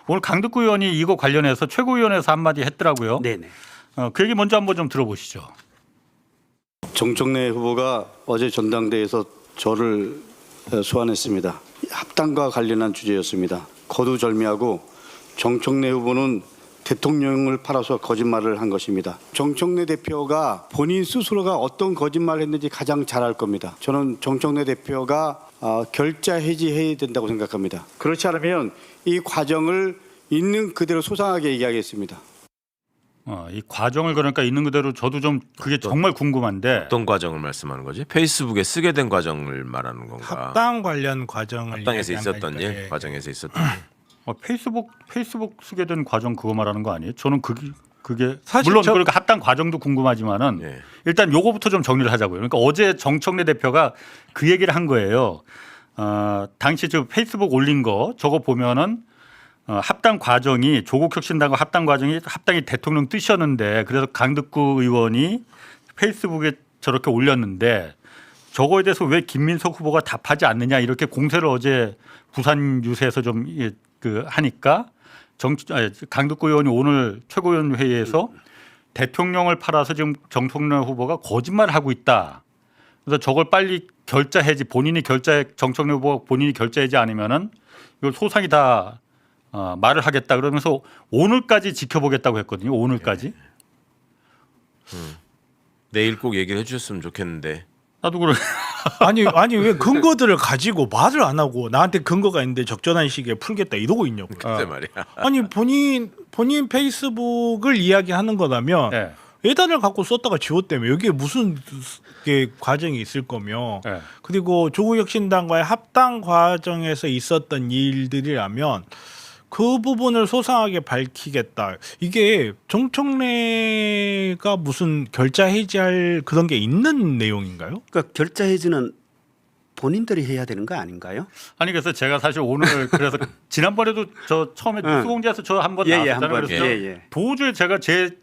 오늘 강덕구 의원이 이거 관련해서 최고위원회에서 한마디 했더라고요. 네네. 그 얘기 먼저 한번 좀 들어보시죠. 정청래 후보가 어제 전당대회에서 저를 소환했습니다. 합당과 관련한 주제였습니다. 거두절미하고 정청래 후보는 대통령을 팔아서 거짓말을 한 것입니다. 정청래 대표가 본인 스스로가 어떤 거짓말을 했는지 가장 잘 알 겁니다. 저는 정청래 대표가 결자 해지해야 된다고 생각합니다. 그렇지 않으면 이 과정을 있는 그대로 소상하게 얘기하겠습니다. 이 과정을 그러니까 있는 그대로 저도 좀 그게 정말 궁금한데 어떤 과정을 말씀하는 거지? 페이스북에 쓰게 된 과정을 말하는 건가? 합당 관련 과정을 합당에서 이야기한다니까. 있었던 일, 예. 과정에서 있었던 일. 페이스북 쓰게 된 과정 그거 말하는 거 아니에요? 저는 그게 사실 물론 저- 그러니까 합당 과정도 궁금하지만은 예. 일단 요거부터 좀 정리를 하자고요. 그러니까 어제 정청래 대표가 그 얘기를 한 거예요. 당시 저 페이스북 올린 거 저거 보면은 합당 과정이 조국혁신당과 합당 과정이 합당이 대통령 뜻이었는데 그래서 강덕구 의원이 페이스북에 저렇게 올렸는데 저거에 대해서 왜 김민석 후보가 답하지 않느냐 이렇게 공세를 어제 부산 유세에서 좀 하니까 강덕구 의원이 오늘 최고위원 회의에서 대통령을 팔아서 지금 정청래 후보가 거짓말을 하고 있다. 그래서 저걸 빨리 결자 해지 정청래 후보가 본인이 결자 해지 않으면은 이걸 소상히 다 말을 하겠다 그러면서 오늘까지 지켜보겠다고 했거든요. 오늘까지. 내일 꼭 얘기를 해주셨으면 좋겠는데. 나도 그래. 아니 왜 근거들을 가지고 말을 안 하고 나한테 근거가 있는데 적절한 시기에 풀겠다 이러고 있냐고. 글쎄 말이야. 아니 본인 페이스북을 이야기하는 거라면 네. 예단을 갖고 썼다가 지웠다며 여기에 무슨 과정이 있을 거며 네. 그리고 조국혁신당과의 합당 과정에서 있었던 일들이라면 그 부분을 소상하게 밝히겠다. 이게 정청래가 무슨 결자 해지할 그런 게 있는 내용인가요? 그러니까 결자 해지는 본인들이 해야 되는 거 아닌가요? 아니 그래서 제가 사실 오늘 그래서 지난번에도 저 처음에 뉴스공지에서 저 한번 예, 나왔잖아요. 한번. 그래서 예. 도저히 제가 제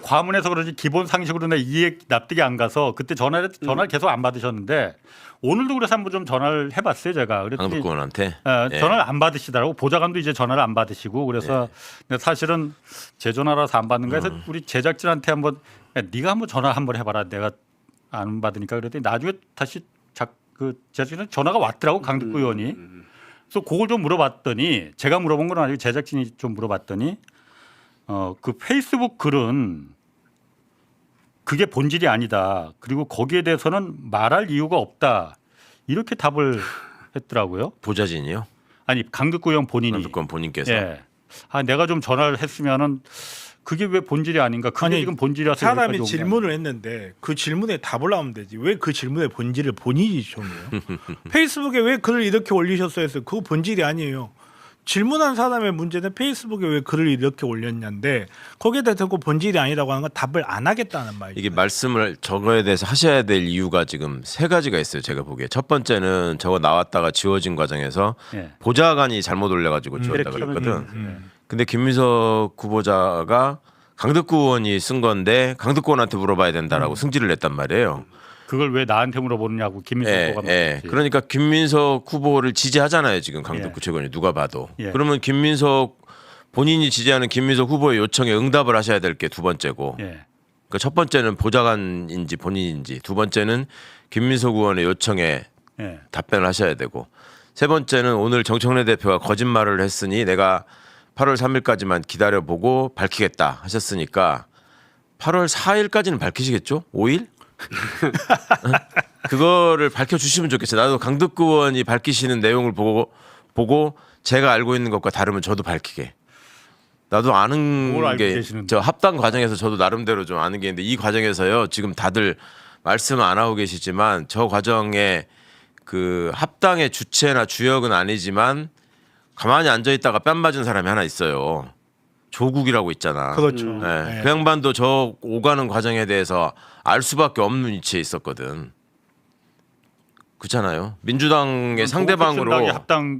과문해서 그런지 기본 상식으로 내 이해 납득이 안 가서 그때 전화를 계속 안 받으셨는데 오늘도 그래서 한번 좀 전화를 해봤어요 제가. 그랬더니 강덕구 의원한테. 예. 전화를 안 받으시더라고. 보좌관도 이제 전화를 안 받으시고 그래서 근데 사실은 제 전화라서 안 받는 거야. 그래서 우리 제작진한테 한번 야, 네가 한번 전화 한번 해봐라. 내가 안 받으니까 그랬더니 나중에 다시 그 제작진은 전화가 왔더라고 강덕구 의원이. 그래서 그걸 좀 물어봤더니 제가 물어본 건 아니고 제작진이 좀 물어봤더니 그 페이스북 글은 그게 본질이 아니다. 그리고 거기에 대해서는 말할 이유가 없다. 이렇게 답을 했더라고요. 보좌진이요? 아니 강덕구 의원 본인이. 강덕구 본인께서. 예. 내가 좀 전화를 했으면은 그게 왜 본질이 아닌가? 그게 아니, 지금 본질이라서 사람이 여기까지 온 질문을 했는데 그 질문에 답을 하면 되지. 왜 그 질문의 본질을 본인이 정해요? 페이스북에 왜 글을 이렇게 올리셨어요? 해서 그거 본질이 아니에요. 질문한 사람의 문제는 페이스북에 왜 글을 이렇게 올렸냐인데 거기에 대해서 그 본질이 아니라고 하는 건 답을 안 하겠다는 말이죠. 이게 말씀을 저거에 대해서 하셔야 될 이유가 지금 세 가지가 있어요. 제가 보기에 첫 번째는 저거 나왔다가 지워진 과정에서 예. 보좌관이 잘못 올려가지고 지웠다 그렇죠. 그랬거든. 근데 김민석 후보자가 강덕구 의원이 쓴 건데 강덕구 의원한테 물어봐야 된다라고 승질을 냈단 말이에요. 그걸 왜 나한테 물어보느냐고 김민석 후보가 말했지. 그러니까 김민석 후보를 지지하잖아요. 지금 강덕구 최고위원이 누가 봐도. 예. 그러면 본인이 지지하는 김민석 후보의 요청에 응답을 하셔야 될 게 두 번째고. 예. 그러니까 첫 번째는 보좌관인지 본인인지, 두 번째는 김민석 의원의 요청에 예. 답변을 하셔야 되고, 세 번째는 오늘 정청래 대표가 거짓말을 했으니 내가 8월 3일까지만 기다려보고 밝히겠다 하셨으니까 8월 4일까지는 밝히시겠죠? 5일? 그거를 밝혀주시면 좋겠어요. 나도 강덕구 의원이 밝히시는 내용을 보고 제가 알고 있는 것과 다르면 저도 밝히게. 나도 아는 뭘 알고 게 계시는데? 저 합당 과정에서 저도 나름대로 좀 아는 게 있는데 이 과정에서요 지금 다들 말씀 안 하고 계시지만 저 과정에 그 합당의 주체나 주역은 아니지만 가만히 앉아 있다가 뺨 맞은 사람이 하나 있어요. 조국이라고 있잖아. 그렇죠. 네. 네. 그 양반도 저 오가는 과정에 대해서 알 수밖에 없는 위치에 있었거든. 그렇잖아요. 민주당의 상대방으로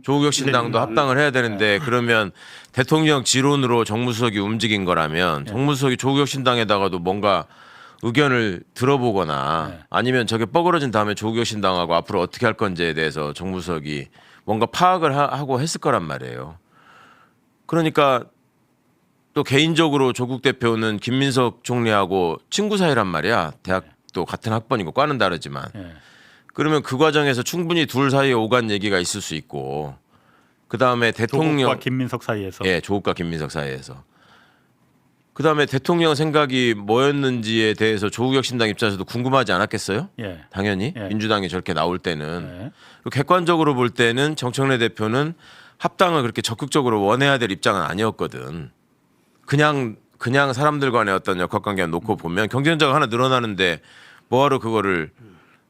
조국혁신당도 합당을 해야 되는데 그러면 대통령 지론으로 정무수석이 움직인 거라면 정무수석이 조국혁신당에다가도 뭔가 의견을 들어보거나 아니면 저게 뻐그러진 다음에 조국혁신당하고 앞으로 어떻게 할 건지에 대해서 정무수석이 뭔가 파악을 하고 했을 거란 말이에요. 그러니까 또 개인적으로 조국 대표는 김민석 총리하고 친구 사이란 말이야. 대학도 같은 학번이고 과는 다르지만. 예. 그러면 그 과정에서 충분히 둘 사이에 오간 얘기가 있을 수 있고 그다음에 대통령 조국과 김민석 사이에서. 예, 조국과 김민석 사이에서. 그다음에 대통령 생각이 뭐였는지에 대해서 조국혁신당 입장에서도 궁금하지 않았겠어요? 예. 당연히 예. 민주당이 저렇게 나올 때는 예. 객관적으로 볼 때는 정청래 대표는 합당을 그렇게 적극적으로 원해야 될 입장은 아니었거든. 그냥 사람들 간의 어떤 역학관계만 놓고 보면 경쟁자가 하나 늘어나는데 뭐하러 그거를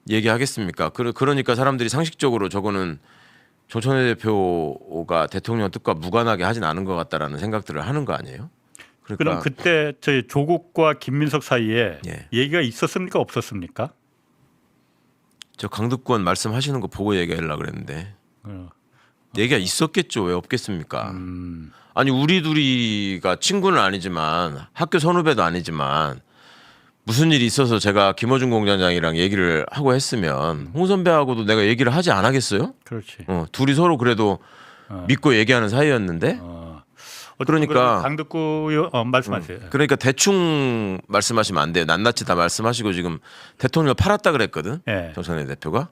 얘기하겠습니까? 그러니까 사람들이 상식적으로 저거는 정청래 대표가 대통령 뜻과 무관하게 하진 않은 것 같다라는 생각들을 하는 거 아니에요? 그러니까 그럼 그때 저희 조국과 김민석 사이에 예. 얘기가 있었습니까 없었습니까? 저 강득권 말씀하시는 거 보고 얘기하려고 그랬는데 얘기가 있었겠죠. 왜 없겠습니까? 아니 우리 둘이가 친구는 아니지만 학교 선후배도 아니지만 무슨 일이 있어서 제가 김어준 공장장이랑 얘기를 하고 했으면 홍 선배하고도 내가 얘기를 하지 않았겠어요? 그렇지. 둘이 서로 그래도 믿고 얘기하는 사이였는데 그러니까 강득구 말씀하세요. 그러니까 대충 말씀하시면 안 돼요. 낱낱이 다 말씀하시고 지금 대통령을 팔았다 그랬거든. 예. 정청래 대표가.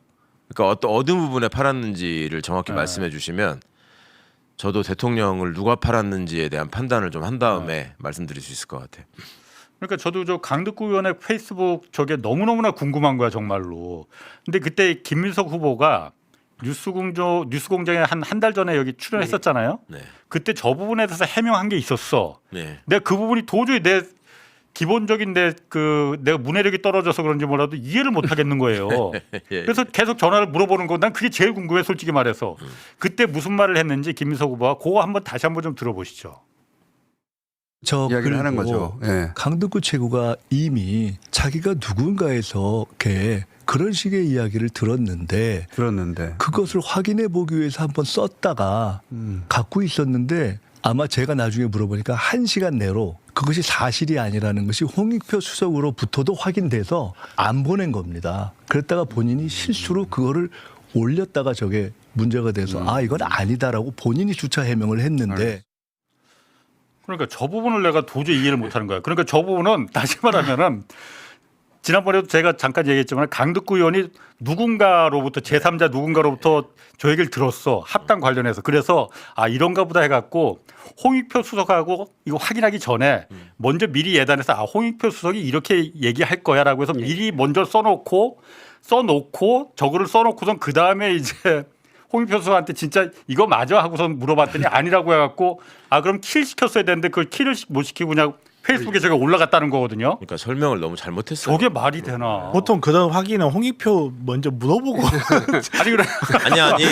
그러니까 어떤 부분에 팔았는지를 정확히 말씀해 주시면 저도 대통령을 누가 팔았는지에 대한 판단을 좀 한 다음에 말씀드릴 수 있을 것 같아요. 그러니까 저도 저 강득구 의원의 페이스북 저게 너무너무나 궁금한 거야 정말로. 근데 그때 김민석 후보가 뉴스공장에 한 달 전에 여기 출연했었잖아요. 네. 그때 저 부분에 대해서 해명한 게 있었어. 네. 내가 그 부분이 도저히 내 기본적인 내가 문해력이 떨어져서 그런지 몰라도 이해를 못 하겠는 거예요. 예. 그래서 계속 전화를 물어보는 거 난 그게 제일 궁금해 솔직히 말해서. 그때 무슨 말을 했는지 김민석 후보가 그거 다시 한번 좀 들어보시죠. 저 이야기를 그리고 하는 거죠. 예. 강덕구 최고가 이미 자기가 누군가에서 이렇게 그런 식의 이야기를 들었는데 그것을 확인해 보기 위해서 한번 썼다가 갖고 있었는데 아마 제가 나중에 물어보니까 1시간 내로 그것이 사실이 아니라는 것이 홍익표 수석으로부터도 확인돼서 안 보낸 겁니다. 그랬다가 본인이 실수로 그거를 올렸다가 저게 문제가 돼서 아 이건 아니다라고 본인이 주차 해명을 했는데 그러니까 저 부분을 내가 도저히 이해를 못하는 거야. 그러니까 저 부분은 다시 말하면은 지난번에도 제가 잠깐 얘기했지만 강득구 의원이 누군가로부터 제3자 누군가로부터 저 얘기를 들었어. 합당 관련해서. 그래서 아 이런가 보다 해갖고 홍익표 수석하고 이거 확인하기 전에 먼저 미리 예단해서 아 홍익표 수석이 이렇게 얘기할 거야라고 해서 미리 먼저 써놓고 저거를 써놓고선 그다음에 이제 홍익표 수석한테 진짜 이거 맞아 하고선 물어봤더니 아니라고 해갖고 아 그럼 킬 시켰어야 되는데 그걸 킬을 못 시키고 그냥 페이스북에 저게 올라갔다는 거거든요. 그러니까 설명을 너무 잘못했어요. 저게 말이 되나? 보통 그런 확인은 홍익표 먼저 물어보고 아니 그래. 아니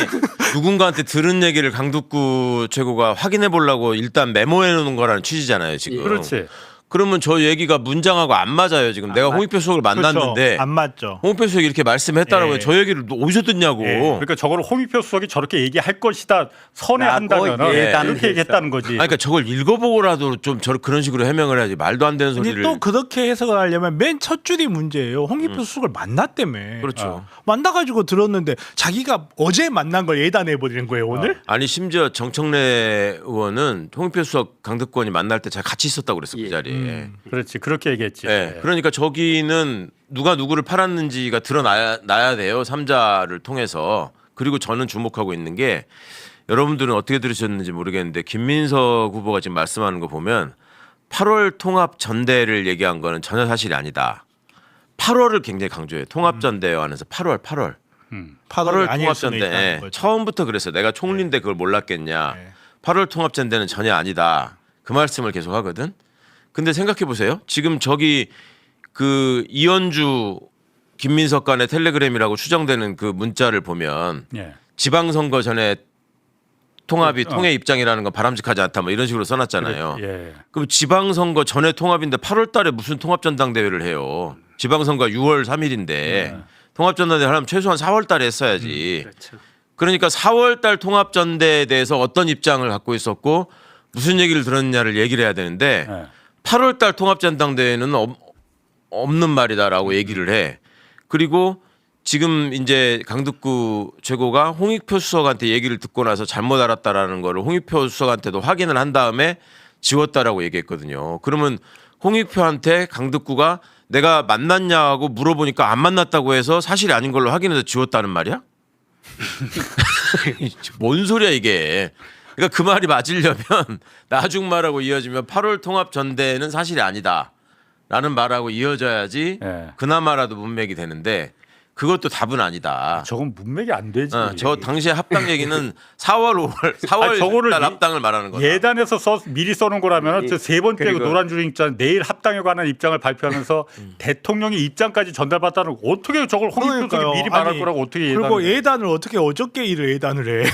누군가한테 들은 얘기를 강득구 최고가 확인해 보려고 일단 메모해 놓는 거라는 취지잖아요 지금. 그렇지. 그러면 저 얘기가 문장하고 안 맞아요 지금. 내가 홍익표 수석을 만났는데 그렇죠. 안 맞죠. 홍익표 수석이 이렇게 말씀했다라고 예. 저 얘기를 어디서 듣냐고. 그러니까 저거를 홍익표 수석이 저렇게 얘기할 것이다 선회한다면 이렇게 얘기했다는 거지. 아니, 그러니까 저걸 읽어보고라도 좀 그런 식으로 해명을 해야지. 말도 안 되는 근데 소리를. 또 그렇게 해석을 하려면 맨 첫 줄이 문제예요. 홍익표 수석을 만났다며. 그렇죠. 만나가지고 들었는데 자기가 어제 만난 걸 예단해 버리는 거예요 오늘. 아니 심지어 정청래 의원은 홍익표 수석 강득권이 만날 때 제가 같이 있었다고 그랬어 그 자리에. 그렇지 그렇게 얘기했지. 네. 그러니까 저기는 누가 누구를 팔았는지가 드러나야 돼요. 3자를 통해서. 그리고 저는 주목하고 있는 게 여러분들은 어떻게 들으셨는지 모르겠는데 김민석 후보가 지금 말씀하는 거 보면 8월 통합 전대를 얘기한 거는 전혀 사실이 아니다. 8월을 굉장히 강조해요. 통합 전대에 관해서 8월. 8월 통합 전대. 처음부터 그랬어요. 내가 총리인데 그걸 몰랐겠냐. 8월 통합 전대는 전혀 아니다. 그 말씀을 계속 하거든. 근데 생각해 보세요. 지금 저기 그 이현주 김민석 간의 텔레그램이라고 추정되는 그 문자를 보면 예. 지방선거 전에 통합이 통해 입장이라는 건 바람직하지 않다 뭐 이런 식으로 써놨잖아요. 예. 그럼 지방선거 전에 통합인데 8월 달에 무슨 통합전당대회를 해요. 지방선거가 6월 3일인데 통합전당대회 하려면 최소한 4월 달에 했어야지. 그렇죠. 그러니까 4월 달 통합전대에 대해서 어떤 입장을 갖고 있었고 무슨 얘기를 들었느냐를 얘기를 해야 되는데 8월 달 통합전당대회는 없는 말이다라고 얘기를 해. 그리고 지금 이제 강덕구 최고가 홍익표 수석한테 얘기를 듣고 나서 잘못 알았다라는 거를 홍익표 수석한테도 확인을 한 다음에 지웠다라고 얘기했거든요. 그러면 홍익표한테 강덕구가 내가 만났냐고 물어보니까 안 만났다고 해서 사실이 아닌 걸로 확인해서 지웠다는 말이야? 뭔 소리야 이게. 그러니까 그 말이 맞으려면 나중 말하고 이어지면 8월 통합 전대는 사실이 아니다 라는 말하고 이어져야지 네. 그나마라도 문맥이 되는데 그것도 답은 아니다. 저건 문맥이 안 되지. 저 당시에 합당 얘기는 4월 5월 4월 저거를 달 합당을 말하는 거다. 예단에서 미리 써놓은 거라면 저 세 번째 그 그리고- 노란 줄 입장 내일 합당에 관한 입장을 발표하면서 대통령의 입장까지 전달받다는 거. 어떻게 저걸 홍익표 그러니까요. 쪽이 미리 말할 아니, 거라고 어떻게 그리고 예단을 예단을 어떻게 어저께 일을 예단을 해?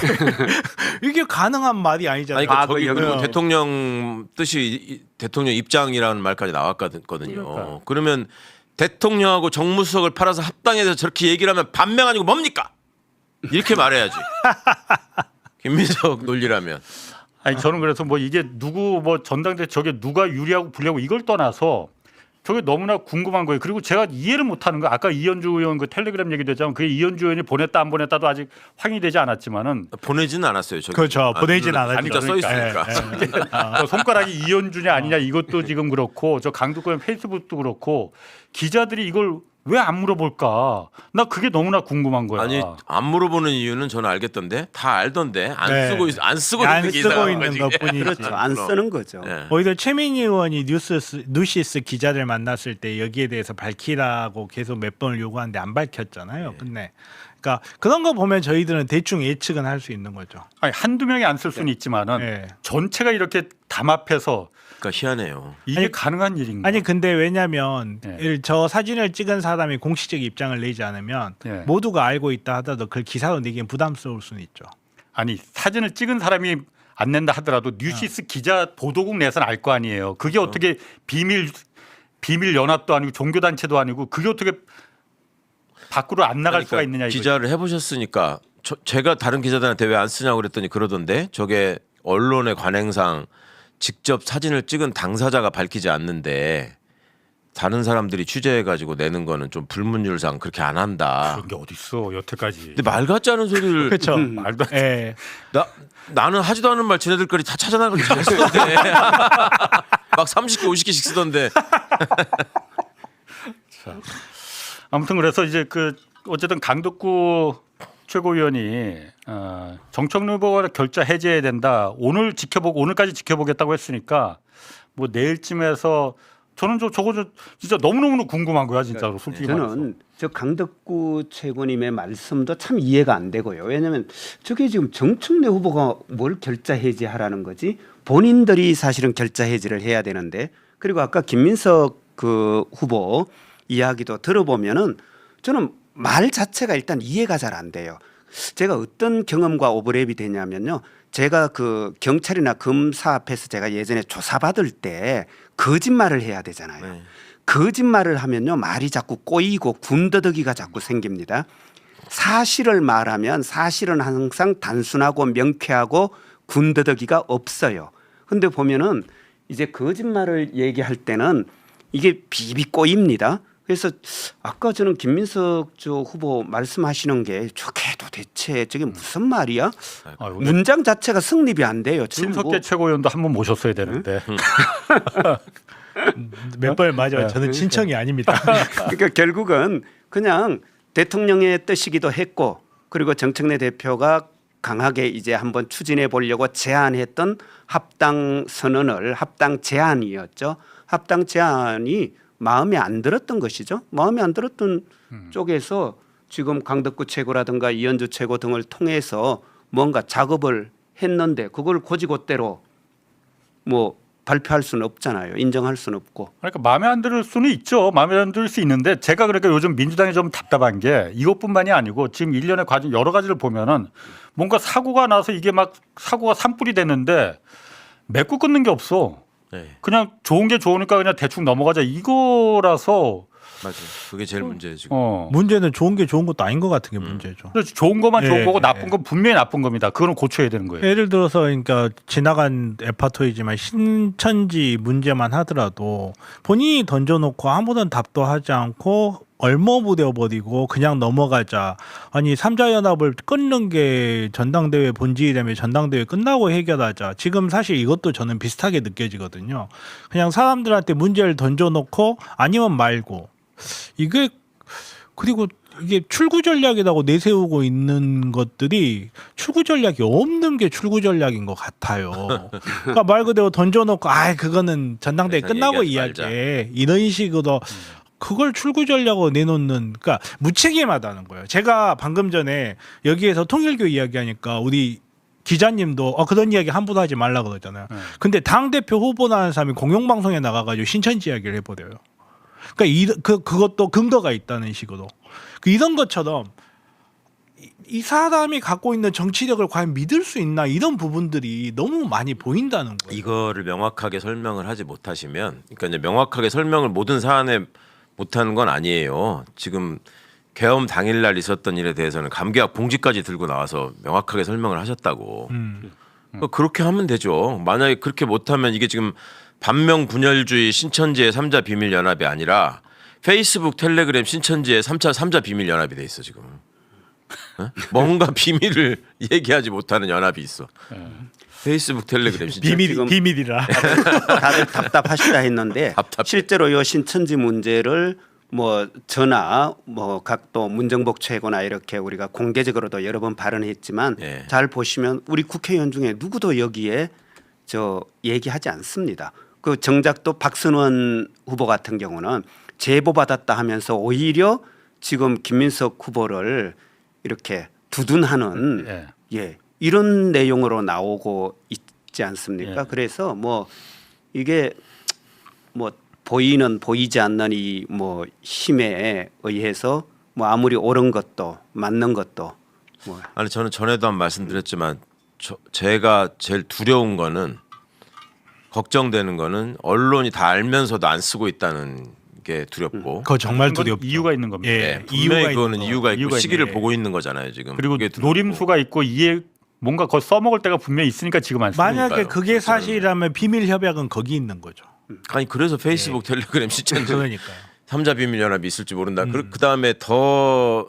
이게 가능한 말이 아니잖아요. 아니, 그러니까 과거 저기 그리고 여기는- 대통령 뜻이 대통령 입장이라는 말까지 나왔거든요. 그러니까. 그러면 대통령하고 정무수석을 팔아서 합당에 대해서 저렇게 얘기를 하면 반면 아니고 뭡니까? 이렇게 말해야지. 김민석 논리라면. 아니 저는 그래서 뭐 이게 누구 뭐 전당대 저게 누가 유리하고 불리하고 이걸 떠나서 저게 너무나 궁금한 거예요. 그리고 제가 이해를 못하는 거 아까 이현주 의원 그 텔레그램 얘기도 했지만 그게 이현주 의원이 보냈다 안 보냈다도 아직 확인이 되지 않았지만은 보내지는 않았어요. 저기. 그렇죠. 보내진 않았죠. 진짜 써 있으니까. 저 손가락이 이현주냐 아니냐 이것도 지금 그렇고 저 강두권 페이스북도 그렇고 기자들이 이걸 왜 안 물어볼까? 나 그게 너무나 궁금한 거야. 아니 안 물어보는 이유는 저는 알겠던데 다 알던데 안 네. 쓰고 안 쓰고 안 있는 게 쓰고 이상한 있는 거지. 것뿐이지. 그렇죠. 안 쓰는 거죠. 네. 오히려 최민희 의원이 뉴시스 기자들 만났을 때 여기에 대해서 밝히라고 계속 몇 번을 요구하는데 안 밝혔잖아요. 근데 그러니까 그런 거 보면 저희들은 대충 예측은 할 수 있는 거죠. 아니, 한두 명이 안 쓸 수는 있지만은 네. 전체가 이렇게 담합해서 그러니까 희한해요. 이게 아니, 가능한 일인가? 아니 근데 왜냐면 네. 저 사진을 찍은 사람이 공식적 입장을 내지 않으면 네. 모두가 알고 있다 하더라도 그걸 기사로 내기엔 부담스러울 수는 있죠. 아니 사진을 찍은 사람이 안 낸다 하더라도 뉴시스 기자 보도국 내에서는 알 거 아니에요. 그게 어떻게 비밀 연합도 아니고 종교 단체도 아니고 그게 어떻게 밖으로 안 나갈 수가 있느냐 이거. 기자를 해보셨으니까 제가 다른 기자들한테 왜 안 쓰냐고 그랬더니 그러던데 저게 언론의 관행상 직접 사진을 찍은 당사자가 밝히지 않는데 다른 사람들이 취재해가지고 내는 거는 좀 불문율상 그렇게 안 한다. 그런 게 어디 있어 여태까지. 근데 말 같지 않은 소리를 그렇죠. 말도 안 돼. 예. 나는 하지도 않은 말 지네들끼리 다 찾아나가고 잘 쓰던데 막 30개 50개씩 쓰던데 아무튼 그래서 이제 그 어쨌든 강덕구 최고위원이 정청래 후보가 결자 해제해야 된다. 오늘까지 지켜보겠다고 했으니까 뭐 내일쯤에서 저는 저거 진짜 너무너무 궁금한 거야 진짜로 솔직히 말해서. 저는 저 강덕구 최고님의 말씀도 참 이해가 안 되고요. 왜냐하면 저게 지금 정청래 후보가 뭘 결자 해지하라는 거지? 본인들이 사실은 결자 해지를 해야 되는데 그리고 아까 김민석 그 후보 이야기도 들어보면은 저는 말 자체가 일단 이해가 잘 안 돼요. 제가 어떤 경험과 오버랩이 되냐면요. 제가 그 경찰이나 검사 앞에서 제가 예전에 조사받을 때 거짓말을 해야 되잖아요. 네. 거짓말을 하면요. 말이 자꾸 꼬이고 군더더기가 자꾸 생깁니다. 사실을 말하면 사실은 항상 단순하고 명쾌하고 군더더기가 없어요. 근데 보면은 이제 거짓말을 얘기할 때는 이게 비비 꼬입니다. 그래서 아까 저는 김민석 저 후보 말씀하시는 게 저게 도대체 저게 무슨 말이야? 아유, 문장 자체가 성립이 안 돼요. 지금 신석계 최고위원도 한 번 모셨어야 되는데. 몇 번 맞아요. 저는 친청이 아닙니다. 그러니까 결국은 그냥 대통령의 뜻이기도 했고 그리고 정청래 대표가 강하게 이제 한번 추진해 보려고 제안했던 합당 선언을 합당 제안이었죠. 합당 제안이 마음에 안 들었던 것이죠. 마음에 안 들었던 쪽에서 지금 강덕구 최고라든가 이현주 최고 등을 통해서 뭔가 작업을 했는데 그걸 고지고대로 뭐 발표할 수는 없잖아요. 인정할 수는 없고. 그러니까 마음에 안 들 수는 있죠. 마음에 안 들 수 있는데 제가 그러니까 요즘 민주당이 좀 답답한 게 이것뿐만이 아니고 지금 일련의 과정 여러 가지를 보면은 뭔가 사고가 나서 이게 막 사고가 산불이 됐는데 맺고 끊는 게 없어. 네, 그냥 좋은 게 좋으니까 그냥 대충 넘어가자 이거라서 맞아요. 그게 제일 문제예요 지금. 문제는 좋은 게 좋은 것도 아닌 것 같은 게 문제죠. 그래서 좋은 것만 좋은 예, 거고 예. 나쁜 건 분명히 나쁜 겁니다. 그거는 고쳐야 되는 거예요. 예를 들어서 그러니까 지나간 에파토이지만 신천지 문제만 하더라도 본인이 던져놓고 아무런 답도 하지 않고 얼머무뎌버리고 그냥 넘어가자. 아니 3자 연합을 끊는 게 전당대회 본질이라면 전당대회 끝나고 해결하자. 지금 사실 이것도 저는 비슷하게 느껴지거든요. 그냥 사람들한테 문제를 던져놓고 아니면 말고 이게 그리고 이게 출구 전략이라고 내세우고 있는 것들이 출구 전략이 없는 게 출구 전략인 것 같아요. 그러니까 말 그대로 던져놓고 그거는 전당대회 끝나고 이야기해. 이런 식으로 그걸 출구 전략으로 내놓는 그러니까 무책임하다는 거예요. 제가 방금 전에 여기에서 통일교 이야기하니까 우리 기자님도 그런 이야기 함부로 하지 말라 그러잖아요. 근데 당대표 후보라는 사람이 공영방송에 나가가지고 신천지 이야기를 해버려요. 그러니까 그것도 근거가 있다는 식으로. 이런 것처럼 이 사람이 갖고 있는 정치력을 과연 믿을 수 있나 이런 부분들이 너무 많이 보인다는 거예요. 이거를 명확하게 설명을 하지 못하시면, 그러니까 이제 명확하게 설명을 모든 사안에 못하는 건 아니에요. 지금 계엄 당일날 있었던 일에 대해서는 감기약 봉지까지 들고 나와서 명확하게 설명을 하셨다고. 그렇게 하면 되죠. 만약에 그렇게 못하면 이게 지금 반명 분열주의 신천지의 3자 비밀 연합이 아니라 페이스북, 텔레그램, 신천지의 3자 비밀 연합이 돼 있어 지금. 뭔가 비밀을 얘기하지 못하는 연합이 있어. 페이스북, 텔레그램, 신천지. 비밀이라. 다들 답답하시다 했는데 답답해. 실제로 이 신천지 문제를 뭐 저나 뭐 각 또 문정복 최고나 이렇게 우리가 공개적으로도 여러 번 발언했지만 네. 잘 보시면 우리 국회의원 중에 누구도 여기에 얘기하지 않습니다. 그 정작 또 박선원 후보 같은 경우는 제보 받았다 하면서 오히려 지금 김민석 후보를 이렇게 두둔하는 이런 내용으로 나오고 있지 않습니까? 그래서 뭐 이게 뭐 보이는 보이지 않는 이 뭐 힘에 의해서 뭐 아무리 옳은 것도 맞는 것도 뭐 아니 저는 전에도 한 말씀드렸지만 제가 제일 두려운 거는 걱정되는 거는 언론이 다 알면서도 안 쓰고 있다는 게 두렵고. 그거 정말 두렵죠. 이유가 있는 겁니다. 네, 분명히 그거는 있는 이유가 있고 이유가 시기를 있네. 보고 있는 거잖아요 지금. 그리고 그게 두렵고. 노림수가 있고 뭔가 그걸 써먹을 때가 분명히 있으니까 지금 안 쓰는 만약에 거예요. 그게 사실이라면 비밀 협약은 거기 있는 거죠. 아니 그래서 페이스북, 텔레그램, 신천지 그러니까요. 3자 비밀 연합이 있을지 모른다. 그다음에 더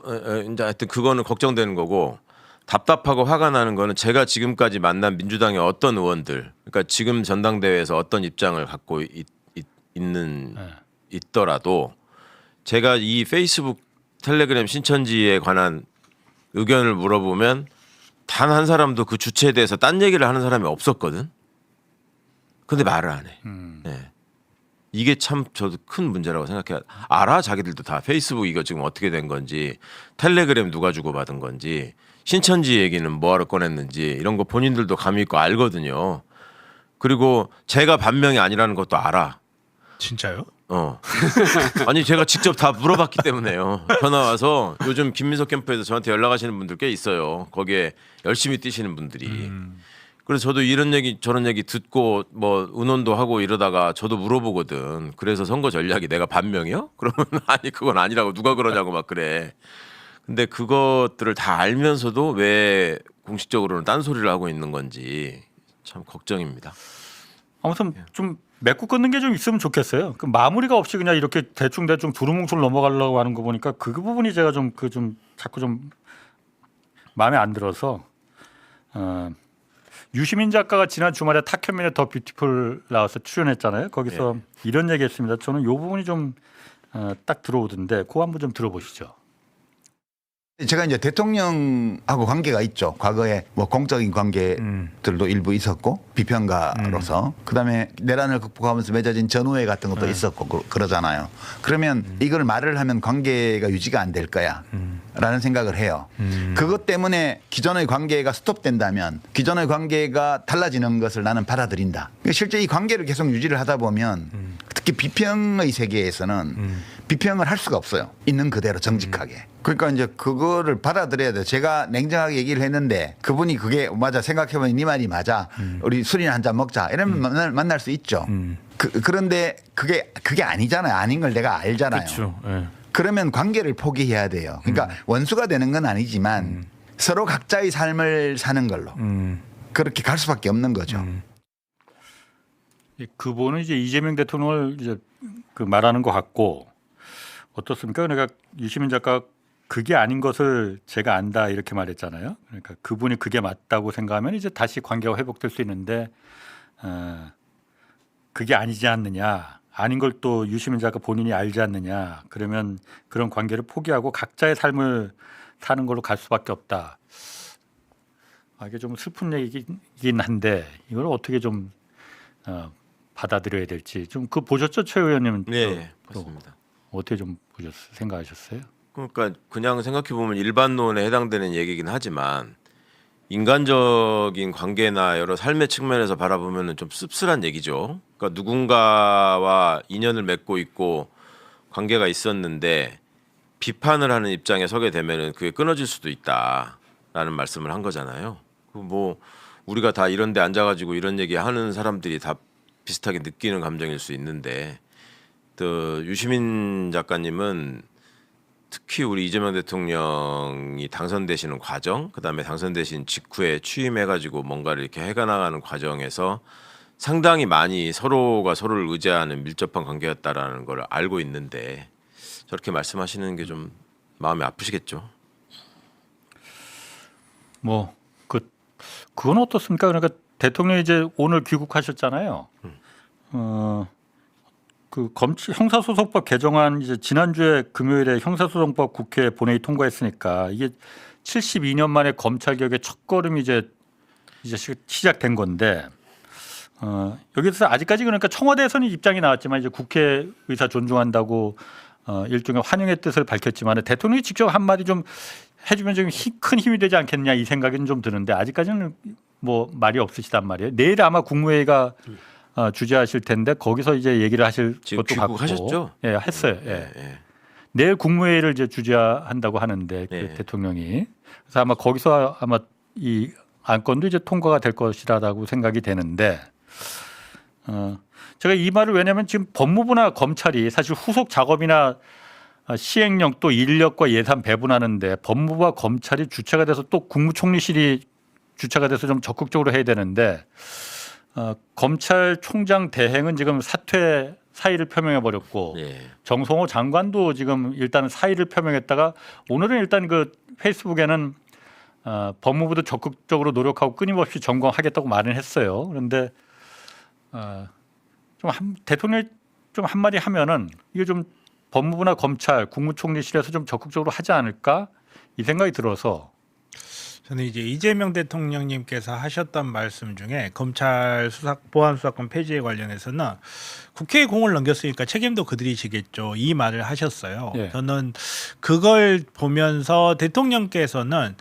이제 하여튼 그거는 걱정되는 거고 답답하고 화가 나는 거는 제가 지금까지 만난 민주당의 어떤 의원들, 그러니까 지금 전당대회에서 어떤 입장을 갖고 있더라도 제가 이 페이스북, 텔레그램, 신천지에 관한 의견을 물어보면 단 한 사람도 그 주체에 대해서 딴 얘기를 하는 사람이 없었거든. 근데 말을 안 해. 네. 이게 참 저도 큰 문제라고 생각해요. 알아 자기들도 다 페이스북 이거 지금 어떻게 된 건지, 텔레그램 누가 주고받은 건지, 신천지 얘기는 뭐하러 꺼냈는지 이런 거 본인들도 감이 있고 알거든요. 그리고 제가 반명이 아니라는 것도 알아. 진짜요? 아니 제가 직접 다 물어봤기 때문에요. 전화 와서 요즘 김민석 캠프에서 저한테 연락하시는 분들 꽤 있어요. 거기에 열심히 뛰시는 분들이. 그래서 저도 이런 얘기 저런 얘기 듣고 뭐 의논도 하고 이러다가 저도 물어보거든. 그래서 선거 전략이 내가 반명이요? 그러면 아니 그건 아니라고 누가 그러냐고 막 그래. 근데 그것들을 다 알면서도 왜 공식적으로는 딴소리를 하고 있는 건지 참 걱정입니다. 아무튼 좀 맺고 끊는 게 좀 있으면 좋겠어요. 그 마무리가 없이 그냥 이렇게 대충 두루뭉술 넘어가려고 하는 거 보니까 그 부분이 제가 좀 자꾸 좀 마음에 안 들어서 유시민 작가가 지난 주말에 탁현민의 더 뷰티풀 나와서 출연했잖아요. 거기서 이런 얘기했습니다. 저는 이 부분이 좀 딱 들어오던데 그거 한번 좀 들어보시죠. 제가 이제 대통령하고 관계가 있죠. 과거에 뭐 공적인 관계들도 일부 있었고 비평가로서 그다음에 내란을 극복하면서 맺어진 전우회 같은 것도 있었고 그러잖아요. 그러면 이걸 말을 하면 관계가 유지가 안 될 거야라는 생각을 해요. 그것 때문에 기존의 관계가 스톱된다면 기존의 관계가 달라지는 것을 나는 받아들인다. 실제 이 관계를 계속 유지를 하다 보면 특히 비평의 세계에서는 비평을 할 수가 없어요. 있는 그대로 정직하게. 그러니까 이제 그거를 받아들여야 돼요. 제가 냉정하게 얘기를 했는데 그분이 그게 맞아 생각해보니 네 말이 맞아. 우리 술이나 한잔 먹자. 이러면 만날 수 있죠. 그런데 그게 아니잖아요. 아닌 걸 내가 알잖아요. 그렇죠. 네. 그러면 관계를 포기해야 돼요. 그러니까 원수가 되는 건 아니지만 서로 각자의 삶을 사는 걸로 그렇게 갈 수밖에 없는 거죠. 그분은 이제 이재명 대통령을 이제 그 말하는 것 같고 어떻습니까? 그러니까 유시민 작가 그게 아닌 것을 제가 안다 이렇게 말했잖아요. 그러니까 그분이 그게 맞다고 생각하면 이제 다시 관계가 회복될 수 있는데 그게 아니지 않느냐. 아닌 걸 또 유시민 작가 본인이 알지 않느냐. 그러면 그런 관계를 포기하고 각자의 삶을 사는 걸로 갈 수밖에 없다. 이게 좀 슬픈 얘기긴 한데 이걸 어떻게 좀 받아들여야 될지 좀 그 보셨죠, 최 의원님은? 네, 봤습니다. 어떻게 좀 생각하셨어요? 그러니까 그냥 생각해 보면 일반론에 해당되는 얘기긴 하지만 인간적인 관계나 여러 삶의 측면에서 바라보면은 좀 씁쓸한 얘기죠. 그러니까 누군가와 인연을 맺고 있고 관계가 있었는데 비판을 하는 입장에 서게 되면은 그게 끊어질 수도 있다라는 말씀을 한 거잖아요. 뭐 우리가 다 이런 데 앉아가지고 이런 얘기 하는 사람들이 다 비슷하게 느끼는 감정일 수 있는데 또 유시민 작가님은 특히 우리 이재명 대통령이 당선되시는 과정, 그다음에 당선되신 직후에 취임해가지고 뭔가를 이렇게 해가나가는 과정에서 상당히 많이 서로가 서로를 의지하는 밀접한 관계였다라는 걸 알고 있는데 저렇게 말씀하시는 게 좀 마음이 아프시겠죠. 뭐 그건 어떻습니까? 그러니까 대통령이 이제 오늘 귀국하셨잖아요. 그 형사소송법 개정안 이제 지난주에 금요일에 형사소송법 국회 본회의 통과했으니까 이게 72년 만에 검찰 개혁의 첫걸음이 이제 시작된 건데 여기서 아직까지 그러니까 청와대에서는 입장이 나왔지만 이제 국회 의사 존중한다고 일종의 환영의 뜻을 밝혔지만 대통령이 직접 한마디 좀 해주면 좀 큰 힘이 되지 않겠냐 이 생각은 좀 드는데 아직까지는 뭐 말이 없으시단 말이에요. 내일 아마 국무회의가 주재하실 텐데 거기서 이제 얘기를 하실 지금 것도 같고. 귀국하셨죠? 예, 했어요. 예. 내일 국무회의를 이제 주재한다고 하는데 그 대통령이 그래서 아마 거기서 아마 이 안건도 이제 통과가 될 것이라고 생각이 되는데 제가 이 말을 왜냐하면 지금 법무부나 검찰이 사실 후속 작업이나 시행령 또 인력과 예산 배분하는데 법무부와 검찰이 주체가 돼서 또 국무총리실이 주체가 돼서 좀 적극적으로 해야 되는데 검찰총장 대행은 지금 사의를 표명해 버렸고 정성호 장관도 지금 일단 사의를 표명했다가 오늘은 일단 그 페이스북에는 법무부도 적극적으로 노력하고 끊임없이 점검하겠다고 말은 했어요. 그런데 대통령이 좀 한마디 하면은 이게 좀 법무부나 검찰, 국무총리실에서 좀 적극적으로 하지 않을까 이 생각이 들어서 저는 이제 이재명 대통령님께서 하셨던 말씀 중에 검찰 보안수사권 폐지에 관련해서는 국회에 공을 넘겼으니까 책임도 그들이 지겠죠. 이 말을 하셨어요. 예. 저는 그걸 보면서 대통령께서는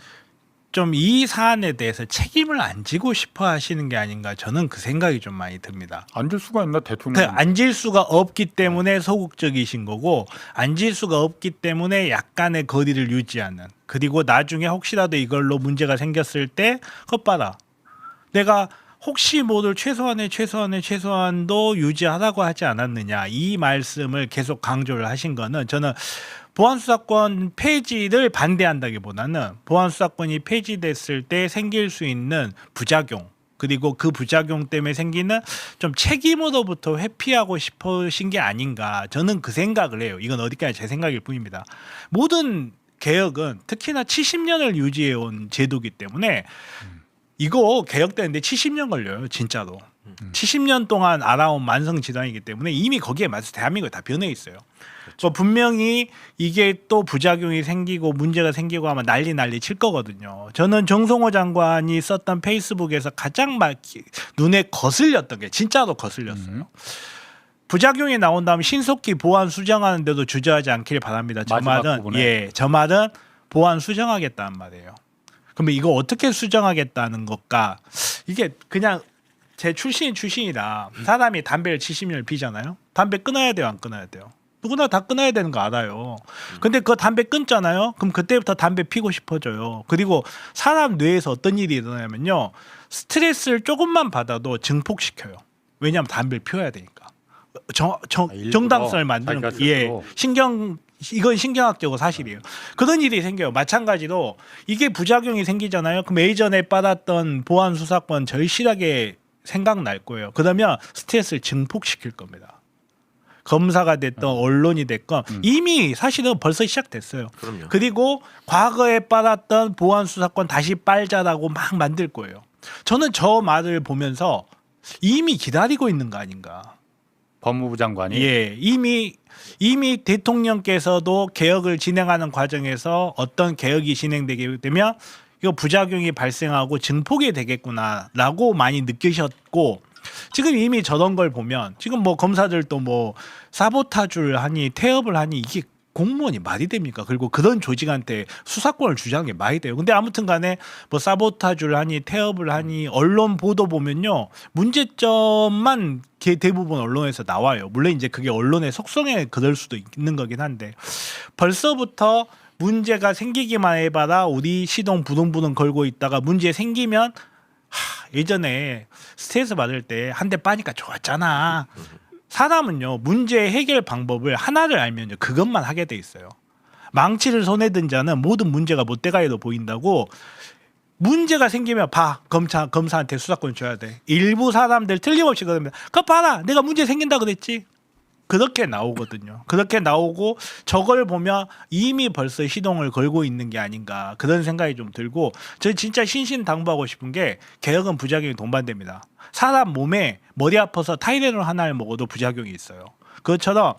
좀 이 사안에 대해서 책임을 안 지고 싶어 하시는 게 아닌가 저는 그 생각이 좀 많이 듭니다. 앉을 수가 있나 대통령? 앉을 수가 없기 때문에 소극적이신 거고 앉을 수가 없기 때문에 약간의 거리를 유지하는 그리고 나중에 혹시라도 이걸로 문제가 생겼을 때 헛봐라 내가 혹시 모를 최소한도 유지하라고 하지 않았느냐 이 말씀을 계속 강조를 하신 거는 저는 보안수사권 폐지를 반대한다기보다는 보안수사권이 폐지됐을 때 생길 수 있는 부작용 그리고 그 부작용 때문에 생기는 좀 책임으로부터 회피하고 싶으신 게 아닌가 저는 그 생각을 해요. 이건 어디까지 제 생각일 뿐입니다. 모든 개혁은 특히나 70년을 유지해온 제도이기 때문에 이거 개혁되는데 70년 걸려요. 진짜로. 70년 동안 알아온 만성질환이기 때문에 이미 거기에 맞서 대한민국이 다 변해 있어요. 그렇죠. 분명히 이게 또 부작용이 생기고 문제가 생기고 하면 난리 칠 거거든요. 저는 정성호 장관이 썼던 페이스북에서 가장 눈에 거슬렸던 게 진짜로 거슬렸어요. 부작용이 나온 다음 신속히 보안 수정하는데도 주저하지 않길 바랍니다. 저 말은 보안 수정하겠다는 말이에요. 그러면 이거 어떻게 수정하겠다는 것과 이게 그냥 제 출신이라 사람이 담배를 70년을 피잖아요. 담배 끊어야 돼요, 안 끊어야 돼요? 누구나 다 끊어야 되는 거 알아요. 근데 그 담배 끊잖아요. 그럼 그때부터 담배 피고 싶어져요. 그리고 사람 뇌에서 어떤 일이 일어나냐면요. 스트레스를 조금만 받아도 증폭시켜요. 왜냐하면 담배를 피워야 되니까. 정당성을 만드는 거예요. 이건 신경학적으로 사실이에요. 그런 일이 생겨요. 마찬가지로 이게 부작용이 생기잖아요. 그럼 예전에 받았던 보안 수사권 절실하게 생각날 거예요. 그러면 스트레스를 증폭시킬 겁니다. 검사가 됐던 언론이 됐건 이미 사실은 벌써 시작됐어요. 그럼요. 그리고 과거에 빨았던 보안 수사권 다시 빨자라고 막 만들 거예요. 저는 저 말을 보면서 이미 기다리고 있는 거 아닌가. 법무부 장관이 예, 이미 대통령께서도 개혁을 진행하는 과정에서 어떤 개혁이 진행되게 되면 이거 부작용이 발생하고 증폭이 되겠구나라고 많이 느끼셨고 지금 이미 저런 걸 보면 지금 뭐 검사들도 뭐 사보타주를 하니 태업을 하니 이게 공무원이 말이 됩니까? 그리고 그런 조직한테 수사권을 주장하는 게 말이 돼요. 근데 아무튼 간에 뭐 사보타주를 하니 태업을 하니 언론 보도 보면요. 문제점만 대부분 언론에서 나와요. 물론 이제 그게 언론의 속성에 그럴 수도 있는 거긴 한데 벌써부터 문제가 생기기만 해봐라 우리 시동 부릉부릉 걸고 있다가 문제 생기면 예전에 스트레스 받을 때 한 대 빠니까 좋았잖아. 사람은요 문제 해결 방법을 하나를 알면요 그것만 하게 돼 있어요. 망치를 손에 든 자는 모든 문제가 못대가리로 보인다고. 문제가 생기면 검사한테 수사권 줘야 돼. 일부 사람들 틀림없이 그러면 그거 봐라 내가 문제 생긴다 그랬지. 그렇게 나오거든요. 그렇게 나오고 저걸 보면 이미 벌써 시동을 걸고 있는 게 아닌가 그런 생각이 좀 들고 저 진짜 신신당부하고 싶은 게 개혁은 부작용이 동반됩니다. 사람 몸에 머리 아파서 타이레놀 하나를 먹어도 부작용이 있어요. 그것처럼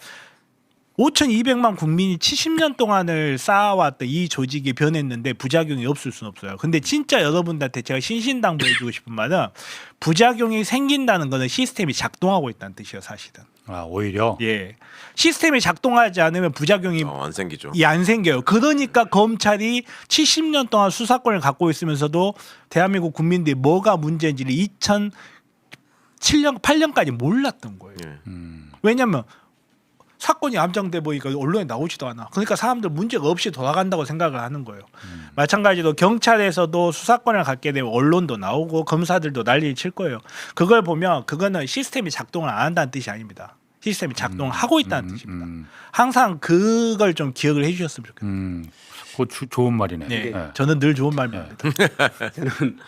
5,200만 국민이 70년 동안을 쌓아왔던 이 조직이 변했는데 부작용이 없을 수는 없어요. 근데 진짜 여러분들한테 제가 신신당부해주고 싶은 말은 부작용이 생긴다는 거는 시스템이 작동하고 있다는 뜻이에요, 사실은. 아 오히려 예, 시스템이 작동하지 않으면 부작용이 안 생기죠. 안 생겨요. 그러니까 검찰이 70년 동안 수사권을 갖고 있으면서도 대한민국 국민들이 뭐가 문제인지를 2007년, 8년까지 몰랐던 거예요. 예. 왜냐하면 사건이 암장돼 보니까 언론에 나오지도 않아. 그러니까 사람들 문제가 없이 돌아간다고 생각을 하는 거예요. 마찬가지로 경찰에서도 수사권을 갖게 되면 언론도 나오고 검사들도 난리를 칠 거예요. 그걸 보면 그거는 시스템이 작동을 안 한다는 뜻이 아닙니다. 시스템이 작동하고 있다는 뜻입니다. 항상 그걸 좀 기억을 해주셨으면 좋겠어요. 그거 좋은 말이네. 네. 네. 저는 늘 좋은 말입니다. 저는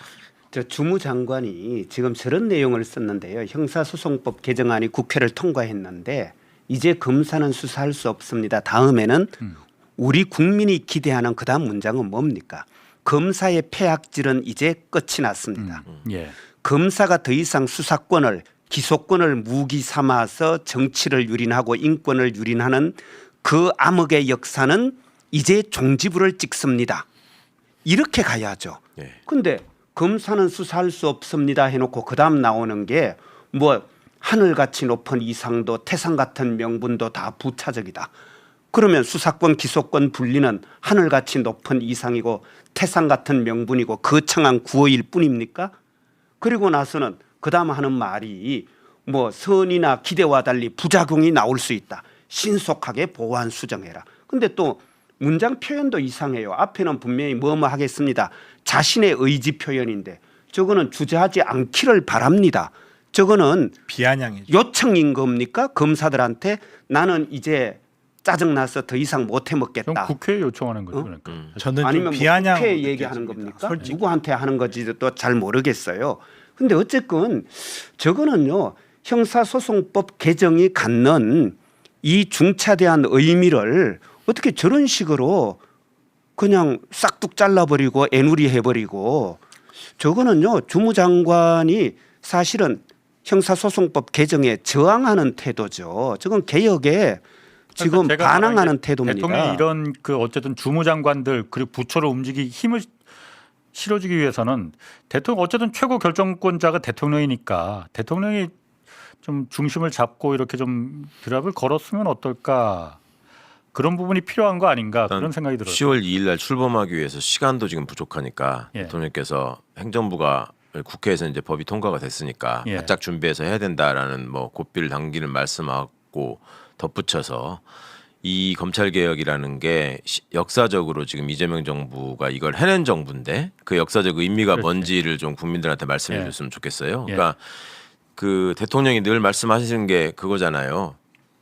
저 주무장관이 지금 저런 내용을 썼는데요. 형사소송법 개정안이 국회를 통과했는데 이제 검사는 수사할 수 없습니다. 다음에는 우리 국민이 기대하는 그다음 문장은 뭡니까? 검사의 폐악질은 이제 끝이 났습니다. 예. 검사가 더 이상 수사권을 기소권을 무기 삼아서 정치를 유린하고 인권을 유린하는 그 암흑의 역사는 이제 종지부를 찍습니다. 이렇게 가야죠. 그런데 검사는 수사할 수 없습니다 해놓고 그다음 나오는 게 뭐 하늘같이 높은 이상도 태산 같은 명분도 다 부차적이다. 그러면 수사권 기소권 분리는 하늘같이 높은 이상이고 태산 같은 명분이고 거창한 구호일 뿐입니까? 그리고 나서는 그다음 하는 말이 뭐 선이나 기대와 달리 부작용이 나올 수 있다. 신속하게 보완 수정해라. 근데 또 문장 표현도 이상해요. 앞에는 분명히 뭐뭐 하겠습니다. 자신의 의지 표현인데 저거는 주저하지 않기를 바랍니다. 저거는 비아냥이죠. 요청인 겁니까? 검사들한테 나는 이제 짜증나서 더 이상 못 해먹겠다. 그럼 국회에 요청하는 거죠. 그러니까. 저는 좀 아니면 뭐 비아냥 국회 얘기하는 겁니까? 솔직히. 누구한테 하는 건지도 또 잘 모르겠어요. 근데 어쨌건 저거는요. 형사소송법 개정이 갖는 이 중차대한 의미를 어떻게 저런 식으로 그냥 싹둑 잘라버리고 애누리 해버리고 저거는요. 주무장관이 사실은 형사소송법 개정에 저항하는 태도죠. 저건 개혁에 지금 제가 반항하는 태도입니다. 대통령이 이런 그 어쨌든 주무장관들 그리고 부처를 움직이기 힘을 실어주기 위해서는 대통령 어쨌든 최고 결정권자가 대통령이니까 대통령이 좀 중심을 잡고 이렇게 좀 드랍을 걸었으면 어떨까 그런 부분이 필요한 거 아닌가 그런 생각이 들어요. 10월 2일 날 출범하기 위해서 시간도 지금 부족하니까 예. 대통령께서 행정부가 국회에서 이제 법이 통과가 됐으니까 예. 바짝 준비해서 해야 된다라는 뭐 고삐를 당기는 말씀하고 덧붙여서 이 검찰 개혁이라는 게 역사적으로 지금 이재명 정부가 이걸 해낸 정부인데 그 역사적 의미가 그렇지. 뭔지를 좀 국민들한테 말씀해 예. 줬으면 좋겠어요. 예. 그러니까 그 대통령이 늘 말씀하시는 게 그거잖아요.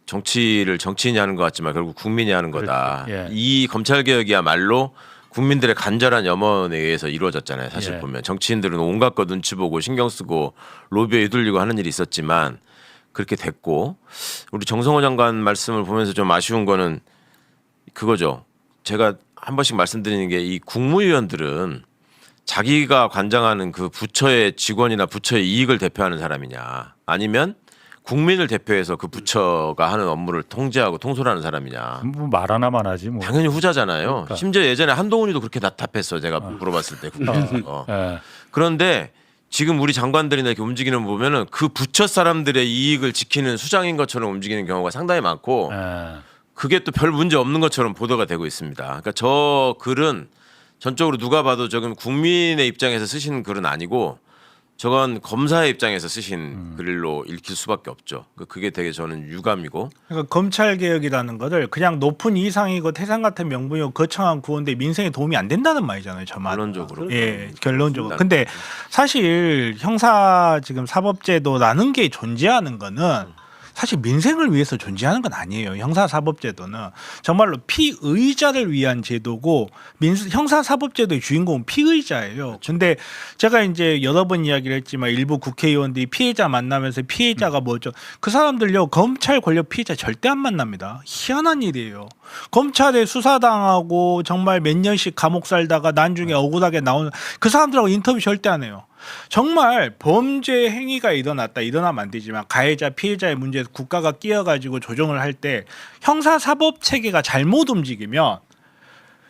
정치를 정치인이 하는 것 같지만 결국 국민이 하는 거다. 그렇지. 예. 이 검찰 개혁이야말로 국민들의 간절한 염원에 의해서 이루어졌잖아요. 사실 예. 보면 정치인들은 온갖 거 눈치 보고 신경 쓰고 로비에 휘둘리고 하는 일이 있었지만 그렇게 됐고 우리 정성호 장관 말씀을 보면서 좀 아쉬운 거는 그거죠. 제가 한 번씩 말씀드리는 게 이 국무위원들은 자기가 관장하는 그 부처의 직원이나 부처의 이익을 대표하는 사람이냐 아니면 국민을 대표해서 그 부처가 하는 업무를 통제하고 통솔하는 사람이냐. 뭐 말 하나만 하지 뭐. 당연히 후자잖아요. 그러니까. 심지어 예전에 한동훈이도 그렇게 답했어. 제가 물어봤을 때 국회에서. 예. 그런데 지금 우리 장관들이나 이렇게 움직이는 거 보면은 그 부처 사람들의 이익을 지키는 수장인 것처럼 움직이는 경우가 상당히 많고 예. 그게 또 별 문제 없는 것처럼 보도가 되고 있습니다. 그러니까 저 글은 전적으로 누가 봐도 저건 국민의 입장에서 쓰신 글은 아니고 저건 검사의 입장에서 쓰신 글로 읽힐 수밖에 없죠. 그게 되게 저는 유감이고. 그러니까 검찰 개혁이라는 거를 그냥 높은 이상이고 태산 같은 명분이고 거창한 구호인데 민생에 도움이 안 된다는 말이잖아요. 저 말. 결론적으로. 예, 결론적으로. 근데 사실 형사 지금 사법제도라는 게 존재하는 거는 사실 민생을 위해서 존재하는 건 아니에요. 형사사법제도는 정말로 피의자를 위한 제도고 형사사법제도의 주인공은 피의자예요. 근데 제가 이제 여러 번 이야기를 했지만 일부 국회의원들이 피해자 만나면서 피해자가 뭐죠? 그 사람들요 검찰 권력 피해자 절대 안 만납니다. 희한한 일이에요. 검찰에 수사당하고 정말 몇 년씩 감옥 살다가 나중에 억울하게 나오는 그 사람들하고 인터뷰 절대 안 해요. 정말 범죄 행위가 일어나면 안 되지만 가해자 피해자의 문제에서 국가가 끼어가지고 조정을 할 때 형사사법체계가 잘못 움직이면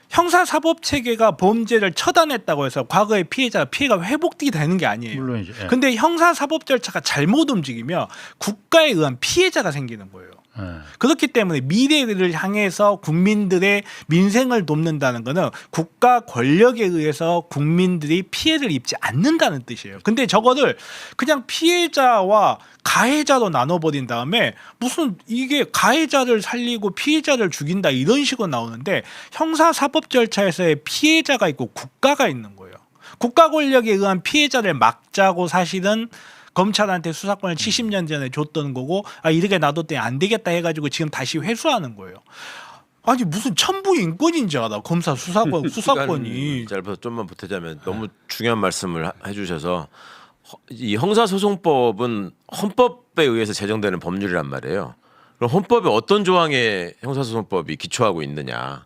형사사법체계가 범죄를 처단했다고 해서 과거의 피해가 회복이 되는 게 아니에요. 물론이죠. 예. 근데 형사사법 절차가 잘못 움직이면 국가에 의한 피해자가 생기는 거예요. 예. 그렇기 때문에 미래를 향해서 국민들의 민생을 돕는다는 것은 국가 권력에 의해서 국민들이 피해를 입지 않는다는 뜻이에요. 근데 저거를 그냥 피해자와 가해자로 나눠버린 다음에 무슨 이게 가해자를 살리고 피해자를 죽인다 이런 식으로 나오는데 형사사법 절차에서의 피해자가 있고 국가가 있는 거예요. 국가 권력에 의한 피해자를 막자고 사실은 검찰한테 수사권을 70년 전에 줬던 거고 이렇게 놔뒀더니 안 되겠다 해가지고 지금 다시 회수하는 거예요. 아니 무슨 천부 인권인 줄 알아 검사 수사권이. 짧아서 좀만 보태자면 너무 중요한 말씀을 해주셔서 이 형사소송법은 헌법에 의해서 제정되는 법률이란 말이에요. 그럼 헌법에 어떤 조항에 형사소송법이 기초하고 있느냐?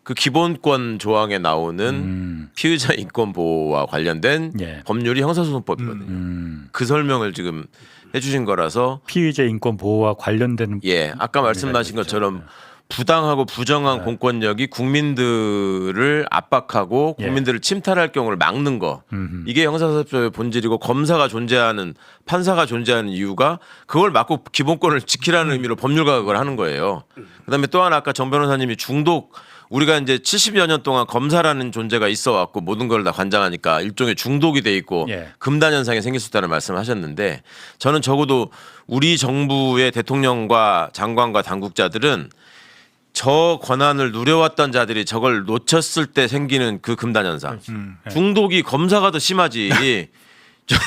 그 기본권 조항에 나오는 피의자 인권 보호와 관련된 예. 법률이 형사소송법이거든요. 그 설명을 지금 해주신 거라서 피의자 인권 보호와 관련된 아까 말씀하신 것처럼 부당하고 부정한 공권력이 국민들을 압박하고 국민들을 침탈할 경우를 막는 거 이게 형사사법의 본질이고 검사가 존재하는 판사가 존재하는 이유가 그걸 막고 기본권을 지키라는 의미로 법률가 그걸 하는 거예요. 그다음에 또 하나 아까 정 변호사님이 중독 우리가 이제 70여 년 동안 검사라는 존재가 있어 왔고 모든 걸 다 관장하니까 일종의 중독이 돼 있고 금단 현상이 생길 수 있다는 말씀을 하셨는데 저는 적어도 우리 정부의 대통령과 장관과 당국자들은 저 권한을 누려왔던 자들이 저걸 놓쳤을 때 생기는 그 금단 현상. 중독이 검사가 더 심하지.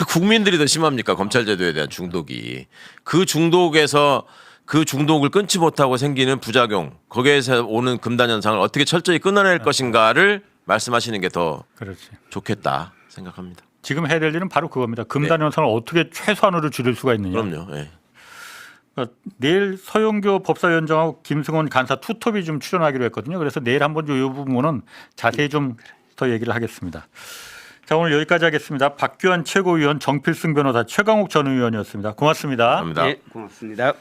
국민들이 더 심합니까? 검찰 제도에 대한 중독이. 그 중독에서 그 중독을 끊지 못하고 생기는 부작용, 거기에서 오는 금단 현상을 어떻게 철저히 끊어낼 것인가를 말씀하시는 게 더 좋겠다 생각합니다. 지금 해야 될 일은 바로 그겁니다. 금단 현상을 어떻게 최소한으로 줄일 수가 있느냐. 그럼요. 그러니까 내일 서영교 법사위원장하고 김승원 간사 투톱이 좀 출연하기로 했거든요. 그래서 내일 한번 이 부분은 자세히 좀 더 얘기를 하겠습니다. 자, 오늘 여기까지 하겠습니다. 박규환 최고위원, 정필승 변호사, 최강욱 전 의원이었습니다. 고맙습니다. 감사합니다. 네, 고맙습니다.